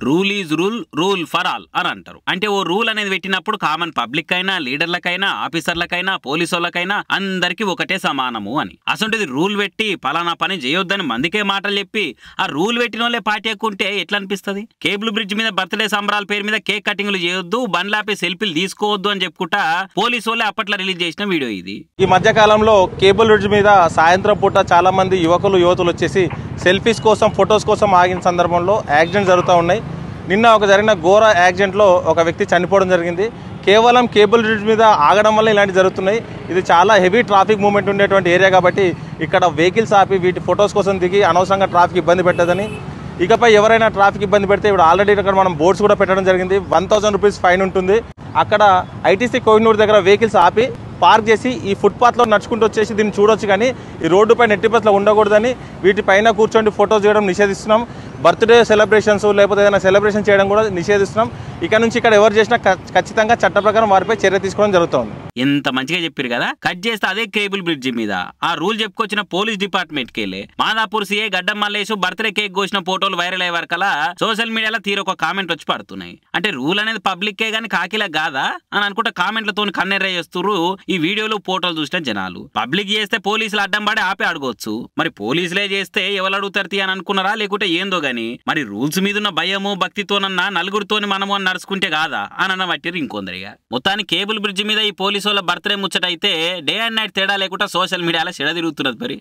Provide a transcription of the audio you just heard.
Rule is rule, rule for all అని అంటారు. అంటే ఓ రూల్ అనేది పెట్టినప్పుడు కామన్ పబ్లిక్ అయినా, లీడర్లకైనా, ఆఫీసర్లకైనా, పోలీసులకైనా అందరికి ఒకటే సమానము అని. అసంటిది రూల్ పెట్టి పలానా పని చేయొద్దని మందికే మాటలు చెప్పి ఆ రూల్ పెట్టిన వాళ్ళే పార్టీ ఎక్కుంటే ఎట్లా అనిపిస్తుంది? కేబుల్ బ్రిడ్జ్ మీద బర్త్డే సంబరాల పేరు మీద కేక్ కటింగ్లు చేయొద్దు, బండ్లాపి సెల్ఫీలు తీసుకోవద్దు అని చెప్పుకుంటా పోలీసు వాళ్ళే అప్పట్లో రిలీజ్ చేసిన వీడియో ఇది. ఈ మధ్య కాలంలో కేబుల్ బ్రిడ్జ్ మీద సాయంత్రం పూట చాలా మంది యువతులు వచ్చేసి సెల్ఫీస్ కోసం, ఫొటోస్ కోసం ఆగిన సందర్భంలో యాక్సిడెంట్ జరుగుతూ ఉన్నాయి. నిన్న జరిగిన ఘోర యాక్సిడెంట్లో ఒక వ్యక్తి చనిపోవడం జరిగింది. కేవలం కేబుల్ బ్రిడ్జ్ మీద ఆగడం వల్ల ఇలాంటివి జరుగుతున్నాయి. ఇది చాలా హెవీ ట్రాఫిక్ మూవ్మెంట్ ఉండేటువంటి ఏరియా కాబట్టి ఇక్కడ వెహికల్స్ ఆపి వీటి ఫొటోస్ కోసం దిగి అనవసరంగా ట్రాఫిక్ ఇబ్బంది పెట్టదని, ఇకపై ఎవరైనా ట్రాఫిక్ ఇబ్బంది పెడితే ఇప్పుడు ఆల్రెడీ ఇక్కడ మనం బోర్డ్స్ కూడా పెట్టడం జరిగింది. 1000 రూపీస్ ఫైన్ ఉంటుంది. అక్కడ ఐటీసీ కోహినూర్ దగ్గర వెహికల్స్ ఆపి పార్క్ చేసి ఈ ఫుట్పాత్లో నడుచుకుంటూ వచ్చేసి దీన్ని చూడొచ్చు, కానీ ఈ రోడ్డుపై ఎట్టి బస్సులో ఉండకూడదని వీటిపైన కూర్చొని ఫొటోస్ చేయడం నిషేధిస్తున్నాం. బర్త్డే సెలబ్రేషన్స్ లేకపోతే ఏదైనా సెలబ్రేషన్ చేయడం కూడా నిషేధిస్తున్నాం. ఇక నుంచి ఇక్కడ ఎవరు చేసినా ఖచ్చితంగా చట్ట ప్రకారం వారిపై చర్య తీసుకోవడం జరుగుతుంది. ఎంత మంచిగా చెప్పారు కదా. కట్ చేస్తే అదే కేబుల్ బ్రిడ్జి మీద ఆ రూల్ చెప్పుకొచ్చిన పోలీస్ డిపార్ట్మెంట్ కి వెళ్ళి మాదాపూర్ సీఏ గడ్డం మల్లేసు బర్త్డే కేక్ కోసిన ఫోటోలు వైరల్ అయ్యే వరకలా సోషల్ మీడియాలో తీరొక కామెంట్ వచ్చి పడుతున్నాయి. అంటే రూల్ అనేది పబ్లిక్కే గానీ కాకిలా కాదా అని అనుకుంటే కామెంట్లతో కన్నెర్ర చేస్తున్నారు ఈ వీడియోలు ఫోటోలు చూసిన జనాలు. పబ్లిక్ చేస్తే పోలీసులు అడ్డం పడి ఆపి అడగొచ్చు, మరి పోలీసులే చేస్తే ఎవరు అడుగుతారు అని అనుకున్నారా లేకుంటే ఏందో గానీ మరి రూల్స్ మీద ఉన్న భయము భక్తితోనన్నా నలుగురితోని మనము అని నడుచుకుంటే కాదా అని అన్న పట్టిరు ఇంకొందరిగా. మొత్తానికి కేబుల్ బ్రిడ్జి మీద ఈ పోలీసు వాళ్ళ బర్త్డే ముచ్చట అయితే డే అండ్ నైట్ తేడా లేకుండా సోషల్ మీడియాలో చెడ తిరుగుతున్నది మరి.